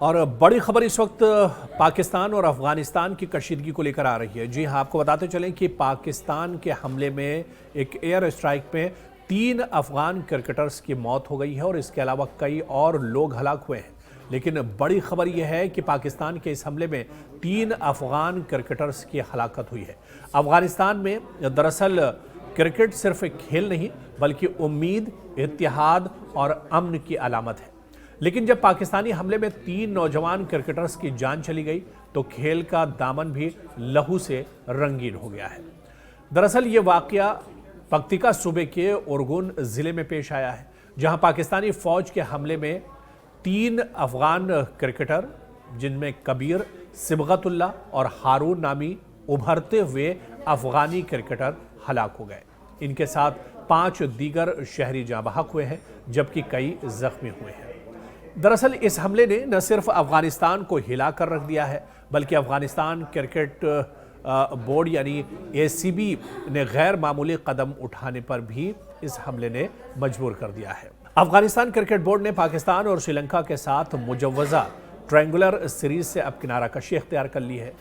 और बड़ी खबर इस वक्त पाकिस्तान और अफगानिस्तान की कशीदगी को लेकर आ रही है। जी हाँ, आपको बताते चलें कि पाकिस्तान के हमले में एक एयर स्ट्राइक में 3 अफगान क्रिकेटर्स की मौत हो गई है और इसके अलावा कई और लोग हलाक हुए हैं। लेकिन बड़ी खबर यह है कि पाकिस्तान के इस हमले में 3 अफगान क्रिकेटर्स की हलाकत हुई है। अफगानिस्तान में दरअसल क्रिकेट सिर्फ एक खेल नहीं बल्कि उम्मीद, इत्तेहाद और अमन की अलामत है। लेकिन जब पाकिस्तानी हमले में 3 नौजवान क्रिकेटर्स की जान चली गई तो खेल का दामन भी लहू से रंगीन हो गया है। दरअसल ये वाकया पक्तिका सूबे के उरगुन जिले में पेश आया है, जहां पाकिस्तानी फौज के हमले में 3 अफगान क्रिकेटर, जिनमें कबीर, सिबगतुल्ला और हारून नामी उभरते हुए अफगानी क्रिकेटर हलाक हो गए। इनके साथ 5 दीगर शहरी जाँ बहक हुए हैं, जबकि कई जख्मी हुए हैं। दरअसल इस हमले ने न सिर्फ अफगानिस्तान को हिला कर रख दिया है, बल्कि अफगानिस्तान क्रिकेट बोर्ड यानी ACB ने गैर मामूली कदम उठाने पर भी इस हमले ने मजबूर कर दिया है। अफगानिस्तान क्रिकेट बोर्ड ने पाकिस्तान और श्रीलंका के साथ मुजव्वजा ट्रायंगुलर सीरीज से अब किनारा कशी इख्तियार कर ली है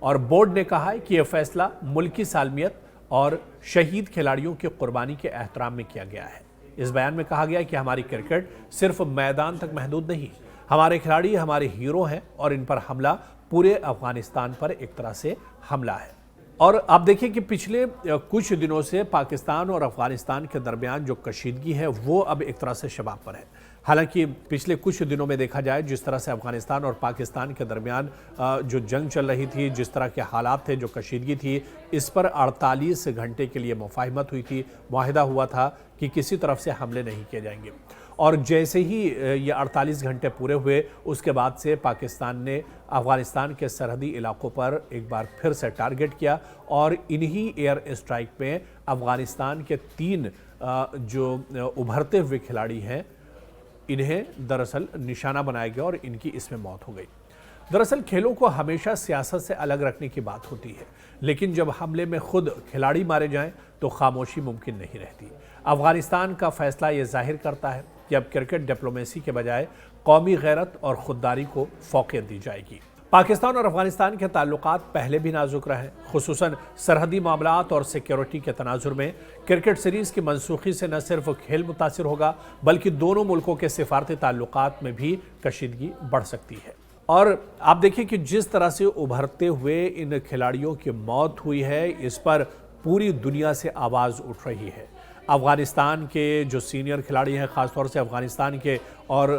और बोर्ड ने कहा है कि यह फैसला मुल्की सालमियत और शहीद खिलाड़ियों की कुर्बानी के एहतराम में किया गया है। इस बयान में कहा गया कि हमारी क्रिकेट सिर्फ मैदान तक महदूद नहीं, हमारे खिलाड़ी हमारे हीरो हैं और इन पर हमला पूरे अफगानिस्तान पर एक तरह से हमला है। और आप देखिए कि पिछले कुछ दिनों से पाकिस्तान और अफगानिस्तान के दरमियान जो कशीदगी है वो अब एक तरह से शबाब पर है। हालांकि पिछले कुछ दिनों में देखा जाए जिस तरह से अफगानिस्तान और पाकिस्तान के दरमियान जो जंग चल रही थी, जिस तरह के हालात थे, जो कशीदगी थी, इस पर 48 घंटे के लिए मुफाहिमत हुई थी, मुआहिदा हुआ था कि किसी तरफ से हमले नहीं किए जाएंगे। और जैसे ही ये 48 घंटे पूरे हुए उसके बाद से पाकिस्तान ने अफगानिस्तान के सरहदी इलाकों पर एक बार फिर से टारगेट किया और इन्हीं एयर स्ट्राइक में अफगानिस्तान के 3 जो उभरते हुए खिलाड़ी हैं इन्हें दरअसल निशाना बनाया गया और इनकी इसमें मौत हो गई। दरअसल खेलों को हमेशा सियासत से अलग रखने की बात होती है, लेकिन जब हमले में खुद खिलाड़ी मारे जाएं तो खामोशी मुमकिन नहीं रहती। अफगानिस्तान का फैसला ये जाहिर करता है कि अब क्रिकेट डिप्लोमेसी के बजाय कौमी गैरत और खुददारी को फौकियत दी जाएगी। पाकिस्तान और अफगानिस्तान के ताल्लुकात पहले भी नाजुक रहे, खुसूसन सरहदी मामलात और सिक्योरिटी के तनाजुर में क्रिकेट सीरीज की मनसूखी से न सिर्फ खेल मुतासिर होगा बल्कि दोनों मुल्कों के सिफारती ताल्लुकात में भी कशीदगी बढ़ सकती है। और आप देखिए कि जिस तरह से उभरते हुए इन खिलाड़ियों की मौत हुई है, इस पर पूरी दुनिया से आवाज़ उठ रही है। अफ़गानिस्तान के जो सीनियर खिलाड़ी हैं, ख़ासतौर से अफ़गानिस्तान के और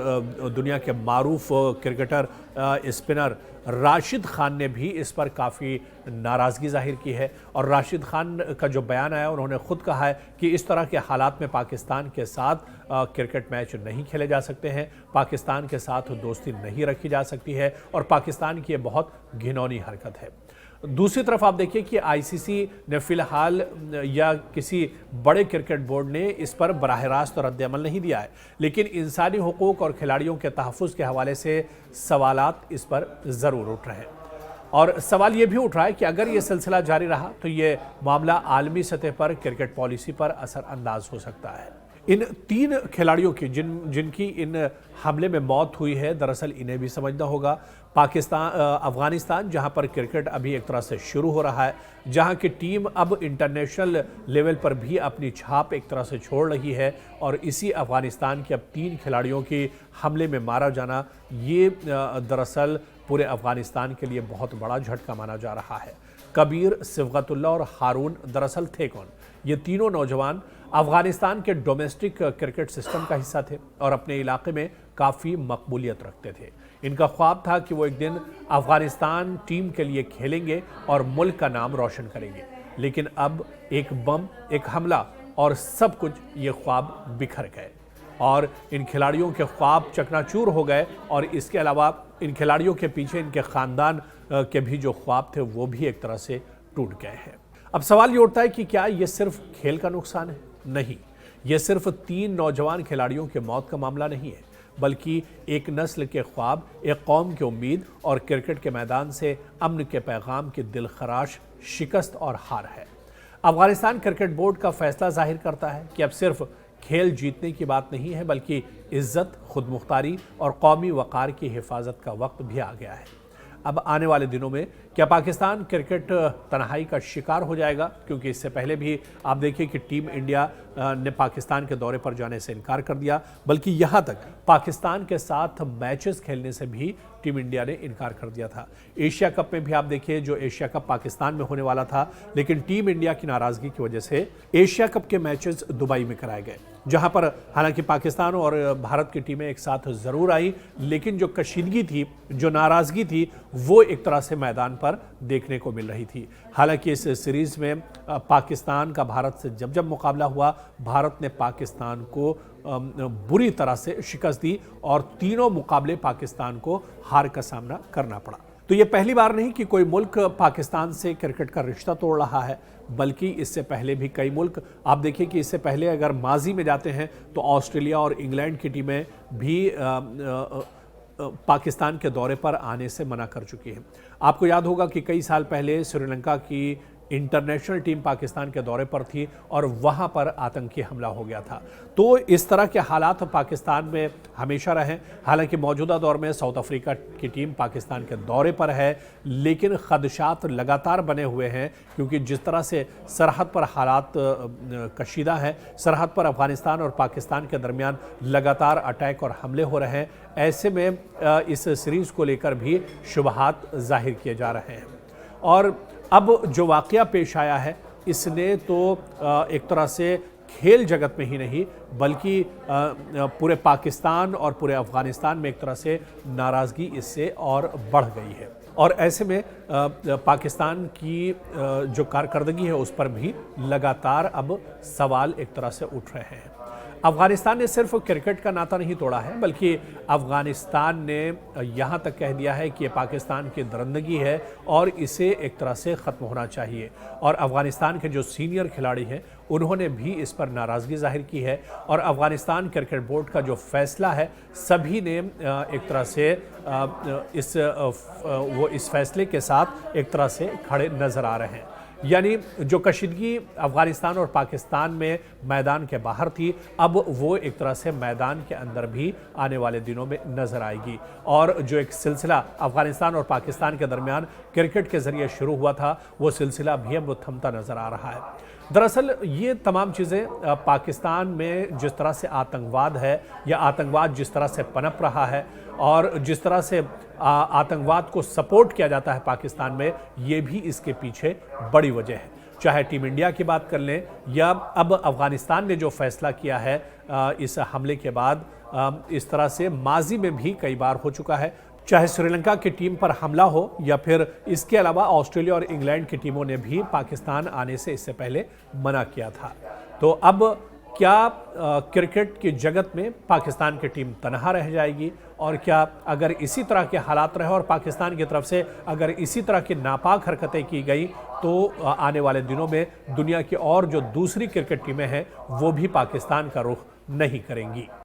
दुनिया के मारूफ क्रिकेटर स्पिनर राशिद खान ने भी इस पर काफ़ी नाराज़गी जाहिर की है और राशिद खान का जो बयान आया उन्होंने ख़ुद कहा है कि इस तरह के हालात में पाकिस्तान के साथ क्रिकेट मैच नहीं खेले जा सकते हैं, पाकिस्तान के साथ दोस्ती नहीं रखी जा सकती है और पाकिस्तान की ये बहुत घिनौनी हरकत है। दूसरी तरफ आप देखिए कि ICC ने फिलहाल या किसी बड़े क्रिकेट बोर्ड ने इस पर बराह रास्त रद्द-ए-अमल नहीं दिया है, लेकिन इंसानी हुकूक और खिलाड़ियों के तहफ़्फ़ुज़ के हवाले से सवालात इस पर ज़रूर उठ रहे हैं। और सवाल ये भी उठ रहा है कि अगर ये सिलसिला जारी रहा तो ये मामला आलमी सतह पर क्रिकेट पॉलिसी पर असरअंदाज हो सकता है। इन 3 खिलाड़ियों की जिनकी इन हमले में मौत हुई है, दरअसल इन्हें भी समझना होगा। अफगानिस्तान जहां पर क्रिकेट अभी एक तरह से शुरू हो रहा है, जहां की टीम अब इंटरनेशनल लेवल पर भी अपनी छाप एक तरह से छोड़ रही है और इसी अफगानिस्तान के अब 3 खिलाड़ियों की हमले में मारा जाना ये दरअसल पूरे अफगानिस्तान के लिए बहुत बड़ा झटका माना जा रहा है। कबीर, सिबगतुल्ला और हारून दरअसल थे कौन? ये तीनों नौजवान अफगानिस्तान के डोमेस्टिक क्रिकेट सिस्टम का हिस्सा थे और अपने इलाके में काफ़ी मकबूलियत रखते थे। इनका ख्वाब था कि वो एक दिन अफगानिस्तान टीम के लिए खेलेंगे और मुल्क का नाम रोशन करेंगे, लेकिन अब एक बम, एक हमला और सब कुछ ये ख्वाब बिखर गए और इन खिलाड़ियों के ख्वाब चकनाचूर हो गए और इसके अलावा इन खिलाड़ियों के पीछे इनके ख़ानदान के भी जो ख्वाब थे वो भी एक तरह से टूट गए हैं। अब सवाल ये उठता है कि क्या ये सिर्फ खेल का नुकसान है? नहीं, ये सिर्फ 3 नौजवान खिलाड़ियों के मौत का मामला नहीं है, बल्कि एक नस्ल के ख्वाब, एक कौम की उम्मीद और क्रिकेट के मैदान से अमन के पैगाम की दिलखराश शिकस्त और हार है। अफगानिस्तान क्रिकेट बोर्ड का फैसला जाहिर करता है कि अब सिर्फ खेल जीतने की बात नहीं है, बल्कि इज्जत, खुद मुख्तारी और कौमी वक़ार की हिफाजत का वक्त भी आ गया है। अब आने वाले दिनों में क्या पाकिस्तान क्रिकेट तन्हाई का शिकार हो जाएगा? क्योंकि इससे पहले भी आप देखिए कि टीम इंडिया ने पाकिस्तान के दौरे पर जाने से इनकार कर दिया, बल्कि यहाँ तक पाकिस्तान के साथ मैचेस खेलने से भी टीम इंडिया ने इनकार कर दिया था। एशिया कप में भी आप देखिए, जो एशिया कप पाकिस्तान में होने वाला था, लेकिन टीम इंडिया की नाराजगी की वजह से एशिया कप के मैचेस दुबई में कराए गए, जहां पर हालांकि पाकिस्तान और भारत की टीमें एक साथ जरूर आई, लेकिन जो कशीदगी थी, जो नाराजगी थी, वो एक तरह से मैदान पर देखने को मिल रही थी। हालांकि इस सीरीज में पाकिस्तान का भारत से जब जब मुकाबला हुआ, भारत ने पाकिस्तान को बुरी तरह से शिकस्त दी और तीनों मुकाबले पाकिस्तान को हार का सामना करना पड़ा। तो ये पहली बार नहीं कि कोई मुल्क पाकिस्तान से क्रिकेट का रिश्ता तोड़ रहा है, बल्कि इससे पहले भी कई मुल्क, आप देखिए कि इससे पहले अगर माजी में जाते हैं तो ऑस्ट्रेलिया और इंग्लैंड की टीमें भी पाकिस्तान के दौरे पर आने से मना कर चुकी हैं। आपको याद होगा कि कई साल पहले श्रीलंका की इंटरनेशनल टीम पाकिस्तान के दौरे पर थी और वहां पर आतंकी हमला हो गया था। तो इस तरह के हालात पाकिस्तान में हमेशा रहे। हालांकि मौजूदा दौर में साउथ अफ्रीका की टीम पाकिस्तान के दौरे पर है, लेकिन खदशात लगातार बने हुए हैं, क्योंकि जिस तरह से सरहद पर हालात कशीदा है, सरहद पर अफगानिस्तान और पाकिस्तान के दरमियान लगातार अटैक और हमले हो रहे हैं। ऐसे में इस सीरीज को लेकर भी शुबहात जाहिर किए जा रहे हैं। और अब जो वाक़या पेश आया है, इसने तो एक तरह से खेल जगत में ही नहीं, बल्कि पूरे पाकिस्तान और पूरे अफ़गानिस्तान में एक तरह से नाराज़गी इससे और बढ़ गई है। और ऐसे में पाकिस्तान की जो कारकर्दगी है, उस पर भी लगातार अब सवाल एक तरह से उठ रहे हैं। अफ़गानिस्तान ने सिर्फ क्रिकेट का नाता नहीं तोड़ा है, बल्कि अफ़गानिस्तान ने यहाँ तक कह दिया है कि ये पाकिस्तान की दरिंदगी है और इसे एक तरह से ख़त्म होना चाहिए। और अफ़गानिस्तान के जो सीनियर खिलाड़ी हैं, उन्होंने भी इस पर नाराज़गी जाहिर की है। और अफ़गानिस्तान क्रिकेट बोर्ड का जो फैसला है, सभी ने एक तरह से इस फैसले के साथ एक तरह से खड़े नज़र आ रहे हैं। यानी जो कशीदगी अफ़गानिस्तान और पाकिस्तान में मैदान के बाहर थी, अब वो एक तरह से मैदान के अंदर भी आने वाले दिनों में नज़र आएगी। और जो एक सिलसिला अफ़गानिस्तान और पाकिस्तान के दरमियान क्रिकेट के ज़रिए शुरू हुआ था, वो सिलसिला भी अब थमता नज़र आ रहा है। दरअसल ये तमाम चीज़ें पाकिस्तान में जिस तरह से आतंकवाद है, या आतंकवाद जिस तरह से पनप रहा है और जिस तरह से आतंकवाद को सपोर्ट किया जाता है पाकिस्तान में, ये भी इसके पीछे बड़ी वजह है। चाहे टीम इंडिया की बात कर लें, या अब अफ़गानिस्तान ने जो फैसला किया है इस हमले के बाद, इस तरह से माजी में भी कई बार हो चुका है। चाहे श्रीलंका की टीम पर हमला हो, या फिर इसके अलावा ऑस्ट्रेलिया और इंग्लैंड की टीमों ने भी पाकिस्तान आने से इससे पहले मना किया था। तो अब क्या क्रिकेट की जगत में पाकिस्तान की टीम तनहा रह जाएगी? और क्या अगर इसी तरह के हालात रहे और पाकिस्तान की तरफ से अगर इसी तरह की नापाक हरकतें की गई, तो आने वाले दिनों में दुनिया की और जो दूसरी क्रिकेट टीमें हैं, वो भी पाकिस्तान का रुख नहीं करेंगी।